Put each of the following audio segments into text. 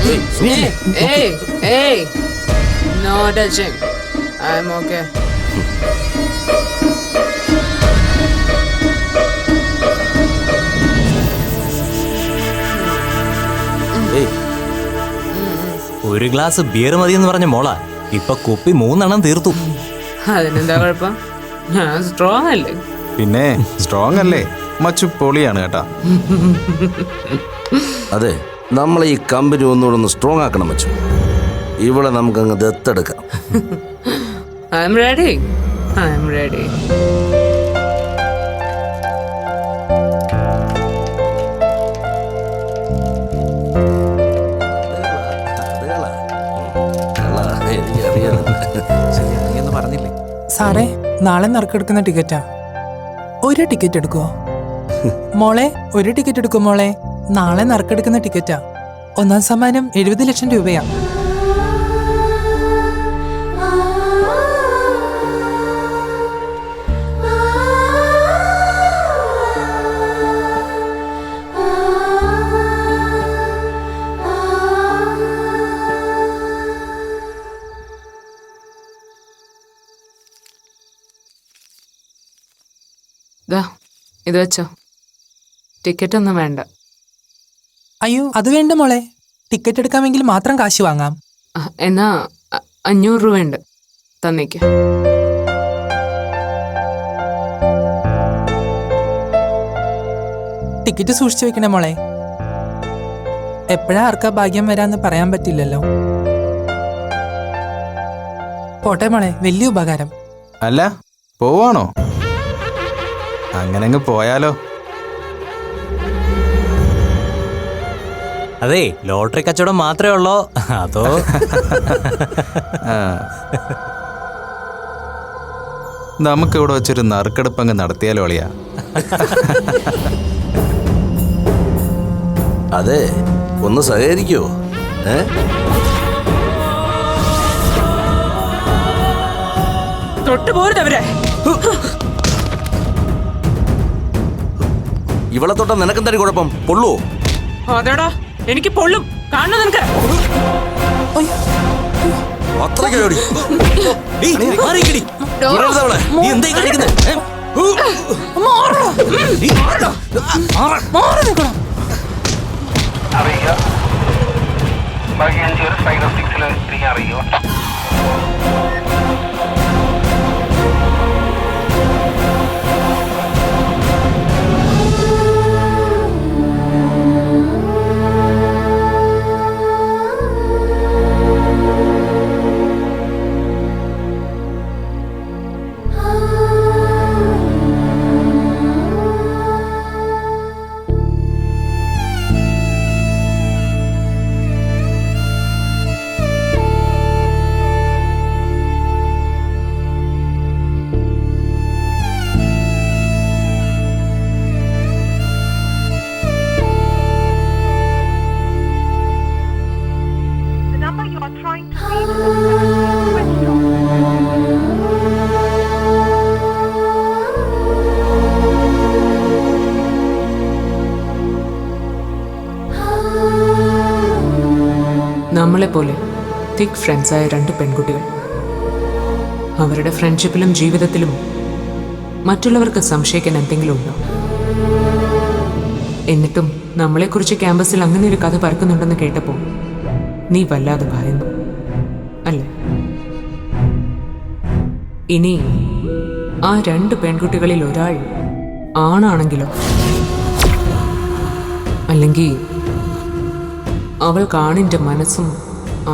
Hey, no touching. I'm okay. ഒരു glass beer മതിയെന്ന് പറഞ്ഞ മോളാ ഇപ്പൊ കുപ്പി 3 തീർത്തു. അതിനെന്താ കുഴപ്പം? ഞാൻ സ്ട്രോങ് അല്ലേ? പിന്നെ സ്ട്രോങ് അല്ലേ? മച്ചു പൊളിയാണ് കേട്ടാ. അതെ, നമ്മൾ ഈ കമ്പനി ഒന്നുകൂടെ ഒന്ന് സ്ട്രോങ് ആക്കണം മച്ചു. ഇവിടെ നമുക്കങ്ങ് ദത്തെടുക്കാം. I'm ready. I'm ready. സാറേ, നാളെ നറുക്കെടുക്കുന്ന ടിക്കറ്റാ. ഒരു ടിക്കറ്റ് എടുക്കുവോ മോളെ? ഒരു ടിക്കറ്റ് എടുക്കും മോളെ. നാളെ നറുക്കെടുക്കുന്ന ടിക്കറ്റാ. 1ാം സമ്മാനം 70 ലക്ഷം രൂപയാ. ഇത് വെച്ചോ. ടിക്കറ്റ് ഒന്നും വേണ്ട. അയ്യോ, അത് വേണ്ട മോളെ. ടിക്കറ്റ് എടുക്കാമെങ്കിൽ മാത്രം കാശ് വാങ്ങാം. എന്നാ 500 രൂപ ഉണ്ട്, തന്നേക്ക്. ടിക്കറ്റ് സൂക്ഷിച്ചു വെക്കണേ മോളെ. എപ്പോഴാ ആർക്കാ ഭാഗ്യം വരാന്ന് പറയാൻ പറ്റില്ലല്ലോ. പോട്ടെ മോളെ, വലിയ ഉപകാരം. അല്ല, പോവാണോ? അങ്ങനെ അങ്ങ് പോയാലോ? അതെ, ലോട്ടറി കച്ചവടം മാത്രമേ ഉള്ളോ അതോ? നമുക്കിവിടെ വെച്ചൊരു നറുക്കെടുപ്പ് അങ്ങ് നടത്തിയാലോ അളിയാ? അതെ, ഒന്ന് സഹകരിക്കോ? തൊട്ട് പോരുതവരെ. ഇവളെ തൊട്ട നിനക്കെന്തായാലും കുഴപ്പം? പൊള്ളുവോ? അതെടാ, എനിക്ക് പൊള്ളും. കാണുന്നു നിനക്ക്? നമ്മളെപ്പോലെ തിക് ഫ്രണ്ട്സായ 2 പെൺകുട്ടികൾ. അവരുടെ ഫ്രണ്ട്ഷിപ്പിലും ജീവിതത്തിലും മറ്റുള്ളവർക്ക് സംശയിക്കാൻ എന്തെങ്കിലും ഉണ്ടോ? എന്നിട്ടും നമ്മളെക്കുറിച്ച് ക്യാമ്പസിൽ അങ്ങനെ ഒരു കഥ പരക്കുന്നുണ്ടെന്ന് കേട്ടപ്പോൾ നീ വല്ലാതെ ഭയന്നു അല്ലേ? ഇനി ആ 2 പെൺകുട്ടികളിൽ ഒരാൾ ആണാണെങ്കിലോ? അല്ലെങ്കിൽ അവൾക്ക് ആണിന്റെ മനസ്സും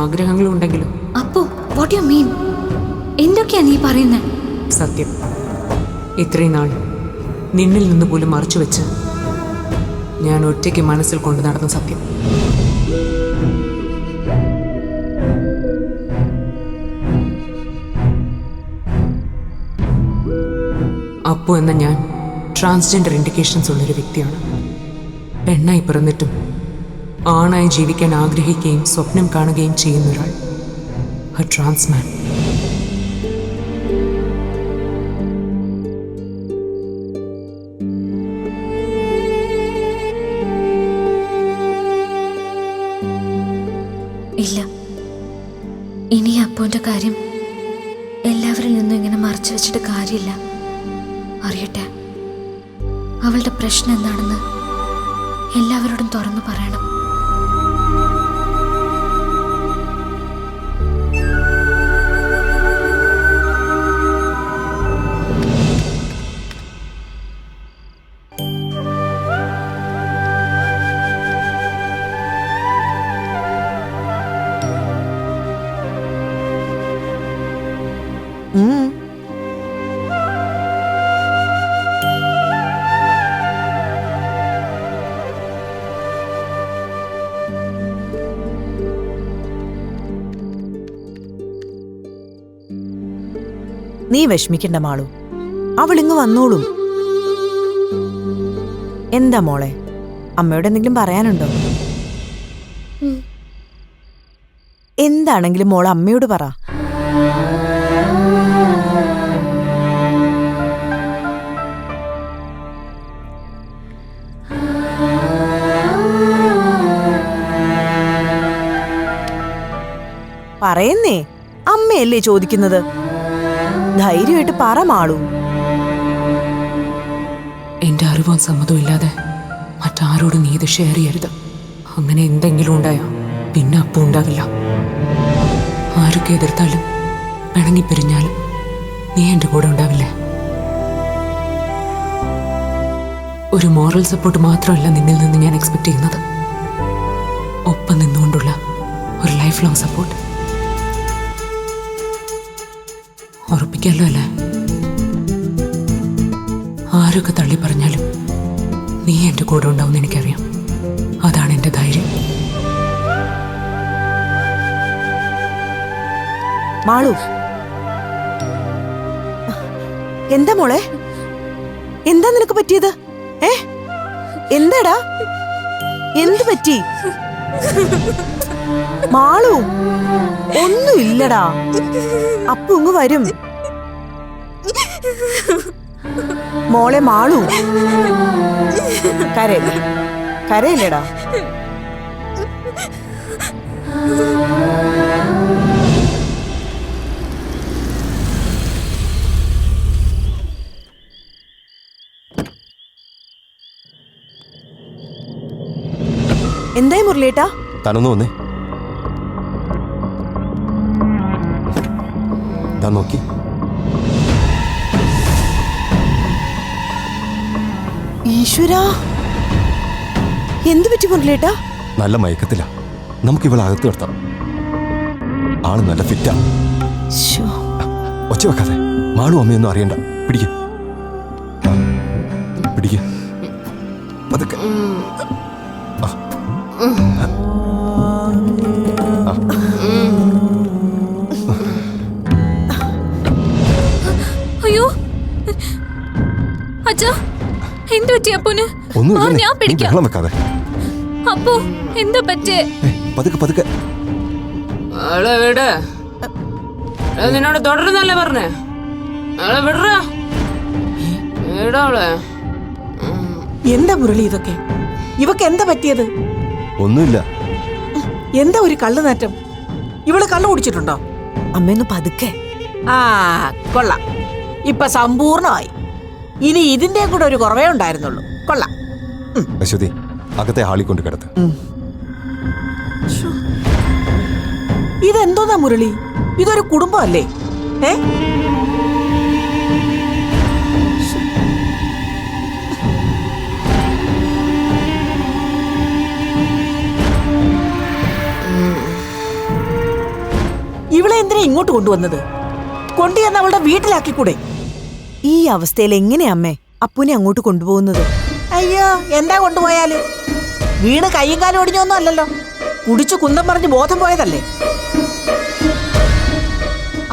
ആഗ്രഹങ്ങളും ഉണ്ടെങ്കിലും? അപ്പോ വാട്ട് യു മീൻ? എന്തൊക്കെയാ നീ പറയുന്നത്? സത്യം, ഇത്രയും നാൾ നിന്നിൽ നിന്ന് പോലും മറച്ചു വെച്ച് ഞാൻ ഒറ്റയ്ക്ക് മനസ്സിൽ കൊണ്ടു നടന്ന സത്യം. അപ്പു എന്ന ഞാൻ ട്രാൻസ്ജെൻഡർ ഇൻഡിക്കേഷൻസ് ഉള്ളൊരു വ്യക്തിയാണ്. പെണ്ണായി പിറന്നിട്ടും ആണായി ജീവിക്കാൻ ആഗ്രഹിക്കുകയും സ്വപ്നം കാണുകയും ചെയ്യുന്ന ഒരാൾ, a trans man. ഇല്ല, ഇനി അപ്പുവിന്റെ കാര്യം എല്ലാവരിൽ നിന്നും ഇങ്ങനെ മറച്ചു വെച്ചിട്ട് കാര്യമില്ല. അറിയട്ടെ, അവളുടെ പ്രശ്നം എന്താണെന്ന് എല്ലാവരോടും തുറന്നു പറയണം. നീ വിഷമിക്കണ്ട മാളു, അവളിങ്ങ് വന്നോളും. എന്താ മോളെ, അമ്മയോട് എന്തെങ്കിലും പറയാനുണ്ടോ? എന്താണെങ്കിലും മോളെ അമ്മയോട് പറ. പറയുന്നേ, അമ്മയല്ലേ ചോദിക്കുന്നത്. ധൈര്യമായിട്ട് പറ മാളു. എന്റെ അറിവും സമ്മതവും ഇല്ലാതെ മറ്റാരോടും നീ ഇത് ഷെയർ ചെയ്യരുത്. അങ്ങനെ എന്തെങ്കിലും ഉണ്ടായാ പിന്നെ അപ്പം ഉണ്ടാവില്ല. ആരൊക്കെ എതിർത്താലും പിണങ്ങിപ്പിരിഞ്ഞാലും നീ എൻ്റെ കൂടെ ഉണ്ടാവില്ലേ? ഒരു മോറൽ സപ്പോർട്ട് മാത്രമല്ല നിന്നിൽ നിന്ന് ഞാൻ എക്സ്പെക്ട് ചെയ്യുന്നത്, ഒപ്പം നിന്നുകൊണ്ടുള്ള ഒരു ലൈഫ് ലോങ് സപ്പോർട്ട്. ഉറപ്പിക്കാമല്ലോ അല്ലേ? ആരൊക്കെ തള്ളി പറഞ്ഞാലും നീ എൻ്റെ കൂടെ ഉണ്ടാവുമെന്ന് എനിക്കറിയാം. അതാണ് എൻ്റെ ധൈര്യം. മാളു, എന്താ മോളെ, എന്താ നിനക്ക് പറ്റിയത്? എന്താടാ, എന്ത് പറ്റി? മാളു, ഒന്നുമില്ലടാ, അപ്പു ഇങ്ങ് വരും. മോളെ മാളു, കരയില്ലേ, കരയില്ലേടാ. എന്തായി മുരളിയേട്ടാ? താനൊന്നു വന്നേ. താൻ നോക്കി. ഈശ്വരാ, എന്തു പറ്റി മുരളിയേട്ടാ? നല്ല മയക്കത്തില. നമുക്ക് ഇവളെ അകത്ത് കിടത്താം. ആള് നല്ല ഫിറ്റാ. ഒച്ച വെക്കാതെ. മാളും അമ്മയൊന്നും അറിയണ്ട. പിടിക്ക, പിടിക്ക, പതുക്കെ. അയ്യോ അച്ഛാ, എന്ത് പറ്റി അപ്പുന്? ഞാൻ പിടിക്കാം. വെള്ളം വെക്കാതെ. അപ്പു, എന്താ പറ്റേ? പതുക്കെ പതുക്കെ. നിന്നോട് തുടരുന്നല്ലേ പറഞ്ഞേ? എന്താ മുരളി ഇതൊക്കെ? ഇവക്ക് എന്താ പറ്റിയത്? ഒന്നുമില്ല. എന്താ ഒരു കള്ളുനാറ്റം? ഇവള് കള്ളു കുടിച്ചിട്ടുണ്ടോ? അമ്മയൊന്ന് പതുക്കെ. ആ, കൊള്ളാം, ഇപ്പൊ സമ്പൂർണമായി. ഇനി ഇതിന്റെ കൂടെ ഒരു കുറവേ ഉണ്ടായിരുന്നുള്ളൂ. കൊള്ളാം. അശ്വതി, അകത്തെ ഹാളിൽ കൊണ്ട് കിടത്ത്. ഇതെന്തോന്നാ മുരളി? ഇതൊരു കുടുംബമല്ലേ? ഇവളെ എന്തിനാ ഇങ്ങോട്ട് കൊണ്ടുവന്നത്? കൊണ്ടുവന്ന് അവളുടെ വീട്ടിലാക്കിക്കൂടെ? ഈ അവസ്ഥയിൽ എങ്ങനെയാ അമ്മേ അപ്പുനെ അങ്ങോട്ട് കൊണ്ടുപോകുന്നത്? അയ്യോ, എന്താ കൊണ്ടുപോയാല്? വീണ് കയ്യും കാലും ഒടിഞ്ഞൊന്നും അല്ലല്ലോ. കുടിച്ചു കുന്തം പറഞ്ഞ് ബോധം പോയതല്ലേ?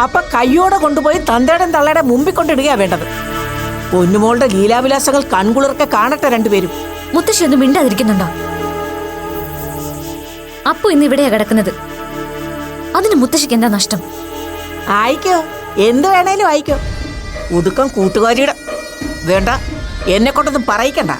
അപ്പൊ കയ്യോടെ കൊണ്ടുപോയി തന്തയുടെ തള്ളയുടെ മുമ്പിൽ കൊണ്ടിടുകയാ വേണ്ടത്. പൊന്നുമോളുടെ ലീലാവിലാസങ്ങൾ കൺകുളിർക്കെ കാണട്ടെ രണ്ടുപേരും. മുത്തശ്ശി ഒന്നും മിണ്ടാതിരിക്കുന്നുണ്ടോ? അപ്പു ഇന്ന് ഇവിടെയാ കിടക്കുന്നത്. അതിന് മുത്തശ്ശിക്ക് എന്താ നഷ്ടം? ആയിക്കോ, എന്ത് വേണേലും ആയിക്കോ. ഒതുക്കം കൂട്ടുകാരിയുടെ. വേണ്ട, എന്നെ കൊണ്ടൊന്നും പറയിക്കണ്ട.